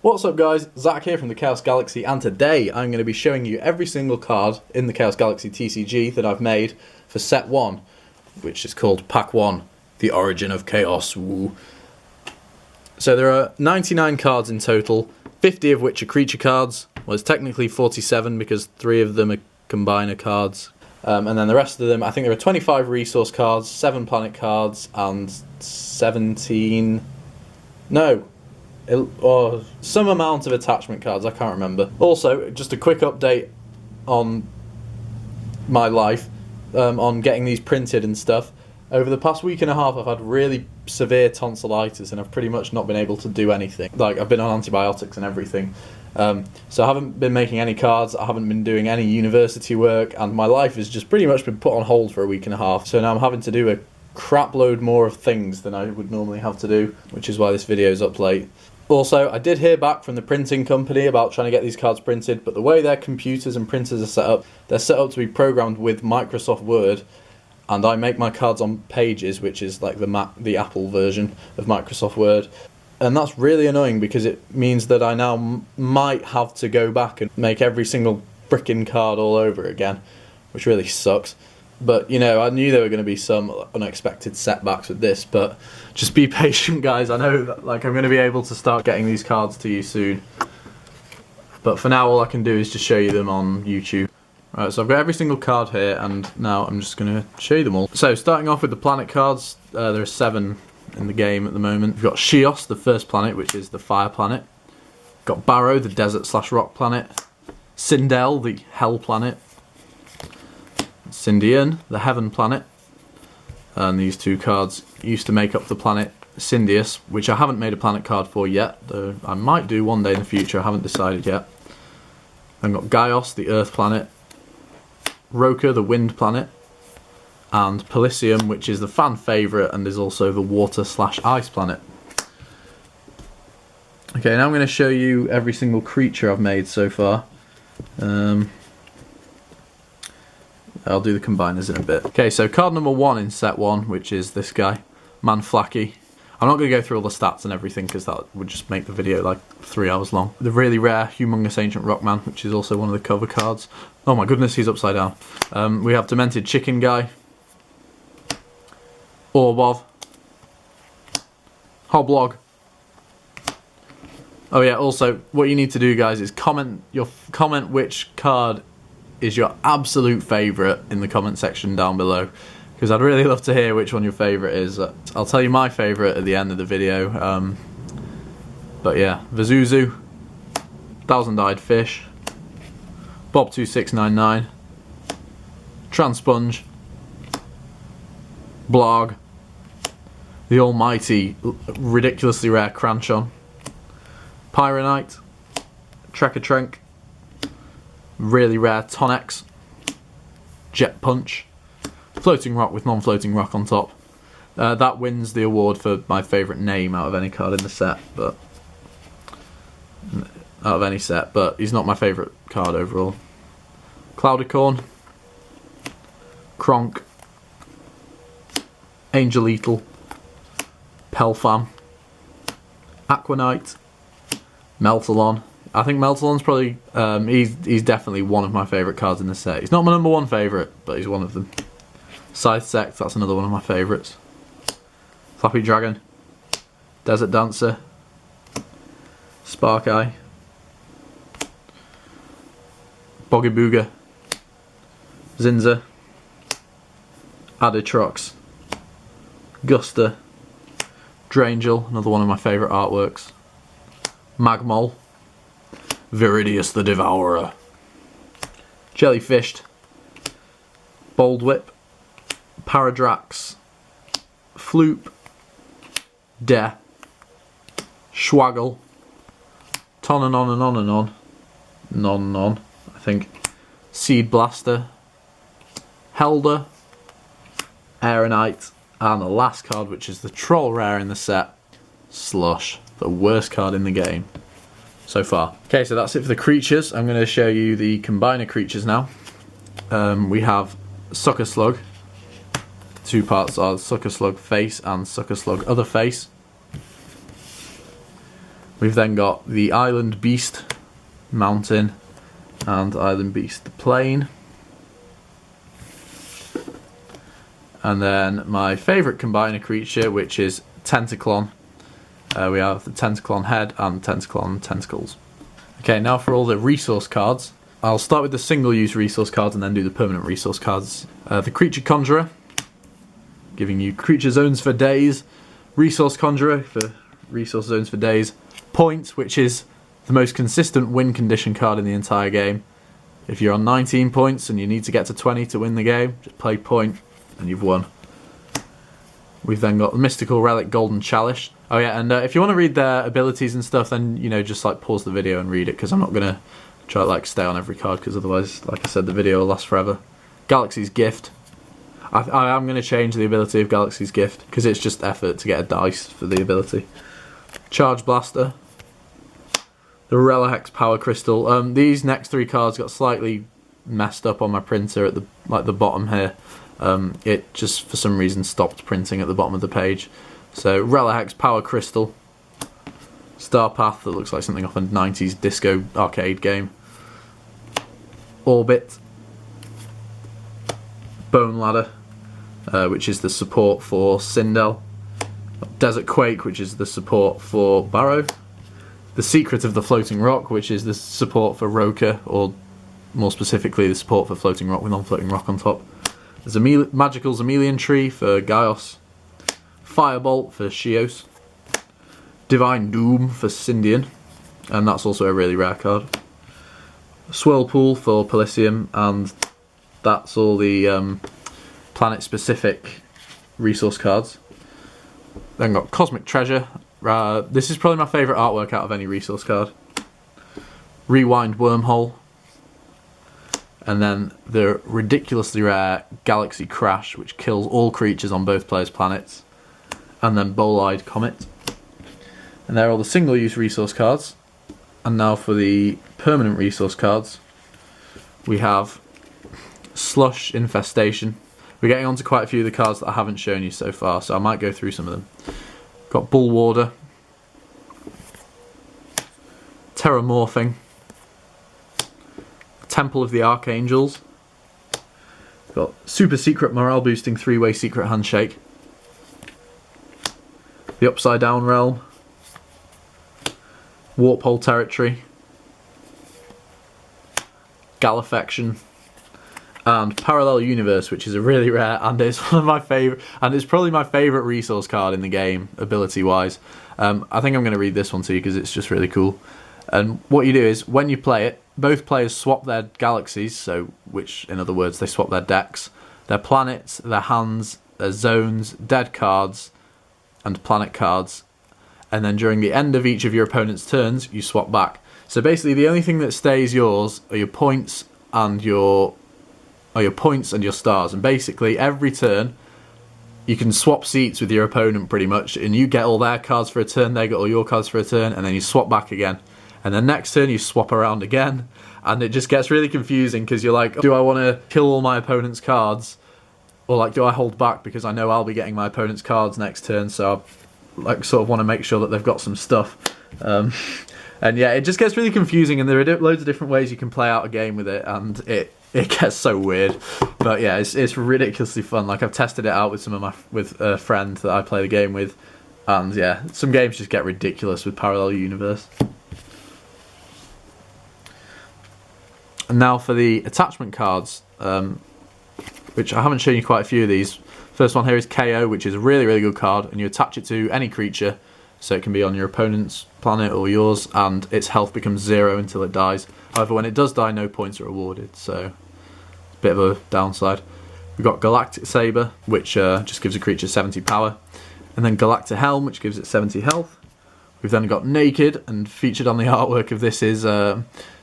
What's up guys, Zach here from the Chaos Galaxy, and today I'm going to be showing you every single card in the Chaos Galaxy TCG that I've made for set 1, which is called Pack 1, The Origin of Chaos. Woo. So there are 99 cards in total, 50 of which are creature cards. Well, it's technically 47 because 3 of them are combiner cards. And then the rest of them, I think there are 25 resource cards, 7 planet cards, and 17... No. Or some amount of attachment cards, I can't remember. Also, just a quick update on my life, on getting these printed and stuff. Over the past week and a half I've had really severe tonsillitis and I've pretty much not been able to do anything. Like, I've been on antibiotics and everything. So I haven't been making any cards, I haven't been doing any university work, and my life has just pretty much been put on hold for a week and a half. So now I'm having to do a crap load more of things than I would normally have to do, which is why this video is up late. Also, I did hear back from the printing company about trying to get these cards printed, but the way their computers and printers are set up, they're set up to be programmed with Microsoft Word, and I make my cards on Pages, which is like the Apple version of Microsoft Word. And that's really annoying because it means that I now might have to go back and make every single frickin' card all over again, which really sucks. But, you know, I knew there were going to be some unexpected setbacks with this, but just be patient, guys. I know that, like, I'm going to be able to start getting these cards to you soon. But for now, all I can do is just show you them on YouTube. Right, so I've got every single card here, and now I'm just going to show you them all. So, starting off with the planet cards, there are 7 in the game at the moment. We've got Shios, the first planet, which is the fire planet. We've got Barrow, the desert/rock planet. Sindel, the hell planet. Sindian, the heaven planet, and these 2 cards used to make up the planet Sindius, which I haven't made a planet card for yet, though I might do one day in the future, I haven't decided yet. Then got Gaios, the earth planet, Roka, the wind planet, and Pelisium, which is the fan favourite and is also the water/ice planet. Okay, now I'm going to show you every single creature I've made so far. I'll do the combiners in a bit. Okay, so card number 1 in set 1, which is this guy, Manflacky. I'm not going to go through all the stats and everything because that would just make the video like 3 hours long. The really rare Humongous Ancient Rockman, which is also one of the cover cards. Oh my goodness, he's upside down. We have Demented Chicken Guy, Orbov, Hoblog. Oh yeah, also, what you need to do, guys, is comment which card is your absolute favourite in the comment section down below, because I'd really love to hear which one your favourite is. I'll tell you my favourite at the end of the video. But yeah, Vazuzu, Thousand Eyed Fish, Bob2699, Transponge, Blog, the almighty, ridiculously rare Cranchon, Pyronite, Trekatrenk, really rare Tonex, Jet Punch, Floating Rock with non-floating rock on top. That wins the award for my favourite name out of any card in the set, but he's not my favourite card overall. Cloudicorn, Kronk, Angel-Eatle, Pelfam, Aquanite, Meltalon. I think Meltalon's probably, he's definitely one of my favourite cards in the set. He's not my number 1 favourite, but he's one of them. Scythesect, that's another one of my favourites. Flappy Dragon, Desert Dancer, Spark Eye, Boggy Booger, Zinza, Aditrox, Guster, Drangel, another one of my favourite artworks, Magmol, Viridius the Devourer, Jellyfished, Boldwhip, Paradrax, Floop, De, Schwaggle, Tonanon and on and on, Non, I think, Seed Blaster, Helder, Aeronite, and the last card, which is the troll rare in the set, Slush, the worst card in the game so far. Okay, so that's it for the creatures. I'm going to show you the combiner creatures now. We have Sucker Slug. 2 parts are Sucker Slug face and Sucker Slug other face. We've then got the Island Beast Mountain and Island Beast the Plain. And then my favourite combiner creature, which is Tentaclon. We have the Tentaclon head and Tentaclon tentacles. Okay, now for all the resource cards. I'll start with the single-use resource cards and then do the permanent resource cards. The Creature Conjurer, giving you creature zones for days. Resource Conjurer for resource zones for days. Point, which is the most consistent win condition card in the entire game. If you're on 19 points and you need to get to 20 to win the game, just play Point and you've won. We've then got the Mystical Relic Golden Chalice. Oh yeah, and if you want to read their abilities and stuff, then, you know, just like pause the video and read it, because I'm not going to try to like stay on every card, because otherwise, like I said, the video will last forever. Galaxy's Gift. I am going to change the ability of Galaxy's Gift, because it's just effort to get a dice for the ability. Charge Blaster. The Relihex Power Crystal. These next three cards got slightly messed up on my printer at the bottom here. It just for some reason stopped printing at the bottom of the page. So Relihex Power Crystal. Star Path, that looks like something off a 90s disco arcade game. Orbit. Bone Ladder, which is the support for Sindel. Desert Quake, which is the support for Barrow. The Secret of the Floating Rock, which is the support for Roka, or more specifically the support for Floating Rock with non-floating rock on top. There's a Magical Zemelian Tree for Gaios. Firebolt for Shios. Divine Doom for Syndion, and that's also a really rare card. Swirlpool for Pelisium, and that's all the planet-specific resource cards. Then got Cosmic Treasure. This is probably my favourite artwork out of any resource card. Rewind Wormhole. And then the ridiculously rare Galaxy Crash, which kills all creatures on both players' planets. And then Bowl-Eyed Comet. And they're all the single-use resource cards. And now for the permanent resource cards, we have Slush Infestation. We're getting on to quite a few of the cards that I haven't shown you so far, so I might go through some of them. Got Bull Warder, Terramorphing, Temple of the Archangels, got Super Secret Morale Boosting 3-Way Secret Handshake, the Upside Down Realm, Warp Hole Territory, Gallifection, and Parallel Universe, which is a really rare, and it's one of my favourite, and it's probably my favourite resource card in the game, ability-wise. I think I'm going to read this one to you because it's just really cool. And what you do is, when you play it, both players swap their galaxies, so which, in other words, they swap their decks, their planets, their hands, their zones, dead cards, and planet cards. And then during the end of each of your opponent's turns, you swap back. So basically, the only thing that stays yours are your points and your stars. And basically, every turn, you can swap seats with your opponent pretty much, and you get all their cards for a turn, they get all your cards for a turn, and then you swap back again. And then next turn, you swap around again, and it just gets really confusing because you're like, do I want to kill all my opponent's cards, or like, do I hold back because I know I'll be getting my opponent's cards next turn, so I like sort of want to make sure that they've got some stuff. And yeah, it just gets really confusing, and there are loads of different ways you can play out a game with it, and it gets so weird. But yeah, it's ridiculously fun. Like, I've tested it out with a friend that I play the game with, and yeah, some games just get ridiculous with Parallel Universe. And now for the attachment cards, which I haven't shown you quite a few of these. First one here is KO, which is a really, really good card, and you attach it to any creature, so it can be on your opponent's planet or yours, and its health becomes 0 until it dies. However, when it does die, no points are awarded, so it's a bit of a downside. We've got Galactic Saber, which just gives a creature 70 power, and then Galactic Helm, which gives it 70 health. We've then got Naked, and featured on the artwork of this is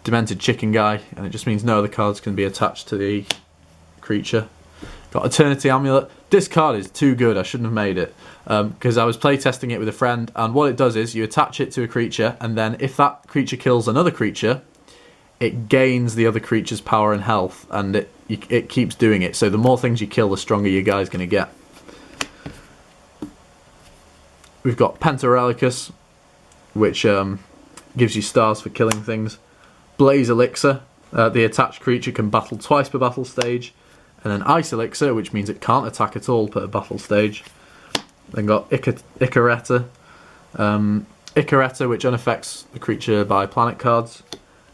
Demented Chicken Guy, and it just means no other cards can be attached to the creature. Got Eternity Amulet. This card is too good, I shouldn't have made it, because I was playtesting it with a friend, and what it does is you attach it to a creature, and then if that creature kills another creature, it gains the other creature's power and health, and it keeps doing it. So the more things you kill, the stronger your guy's going to get. We've got Pentarelicus, which gives you stars for killing things. Blaze Elixir, the attached creature can battle twice per battle stage. And then Ice Elixir, which means it can't attack at all per battle stage. Then got Icaretta. Icaretta, which unaffects the creature by planet cards.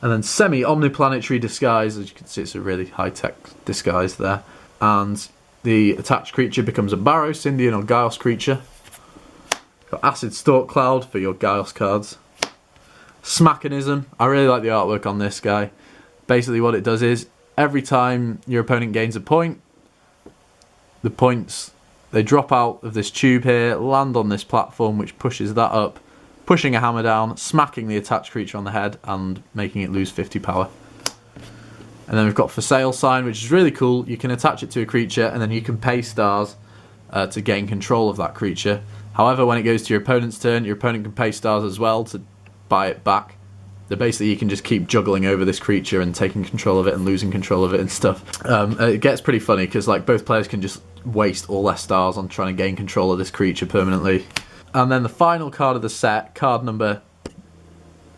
And then Semi-Omniplanetary Disguise, as you can see it's a really high-tech disguise there. And the attached creature becomes a Barrow, Syndion or Gaios creature. Got Acid Stork Cloud for your Gaios cards. Smackanism, I really like the artwork on this guy. Basically what it does is, every time your opponent gains a point, the points, they drop out of this tube here, land on this platform which pushes that up, pushing a hammer down, smacking the attached creature on the head and making it lose 50 power. And then we've got For Sale sign, which is really cool. You can attach it to a creature and then you can pay stars to gain control of that creature. However, when it goes to your opponent's turn, your opponent can pay stars as well to buy it back. So basically you can just keep juggling over this creature and taking control of it and losing control of it and stuff. It gets pretty funny because like both players can just waste all their stars on trying to gain control of this creature permanently. And then the final card of the set, card number,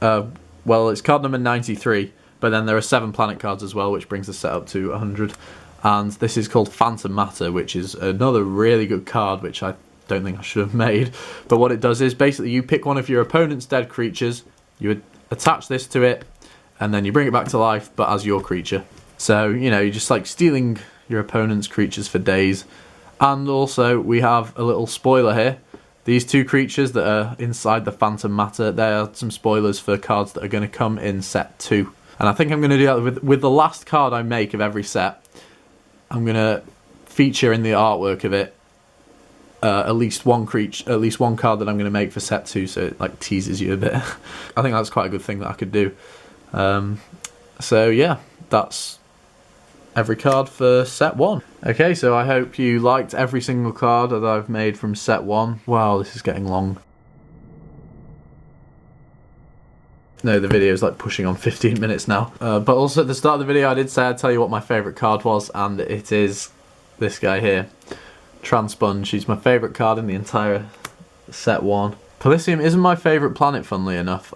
well it's card number 93, but then there are 7 planet cards as well, which brings the set up to 100. And this is called Phantom Matter, which is another really good card, which I don't think I should have made. But what it does is basically you pick one of your opponent's dead creatures, you would attach this to it, and then you bring it back to life, but as your creature. So, you know, you're just like stealing your opponent's creatures for days. And also, we have a little spoiler here. These 2 creatures that are inside the Phantom Matter, they are some spoilers for cards that are going to come in set 2. And I think I'm going to do that with the last card I make of every set. I'm going to feature in the artwork of it at least one card that I'm going to make for set 2, so it like teases you a bit. I think that's quite a good thing that I could do. So yeah, that's every card for set 1. Okay, so I hope you liked every single card that I've made from set 1. Wow, this is getting long. No, the video is like pushing on 15 minutes now. But also at the start of the video I did say I'd tell you what my favourite card was, and it is this guy here. Transponge. She's my favourite card in the entire set 1. Pelisium isn't my favourite planet, funnily enough.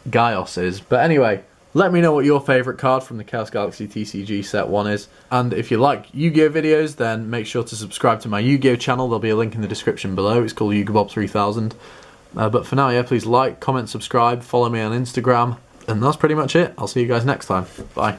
Gaios is. But anyway, let me know what your favourite card from the Chaos Galaxy TCG set 1 is. And if you like Yu-Gi-Oh videos, then make sure to subscribe to my Yu-Gi-Oh channel. There'll be a link in the description below. It's called Yu-Gi-Oh Bob 3000. But for now, yeah, please like, comment, subscribe, follow me on Instagram. And that's pretty much it. I'll see you guys next time. Bye.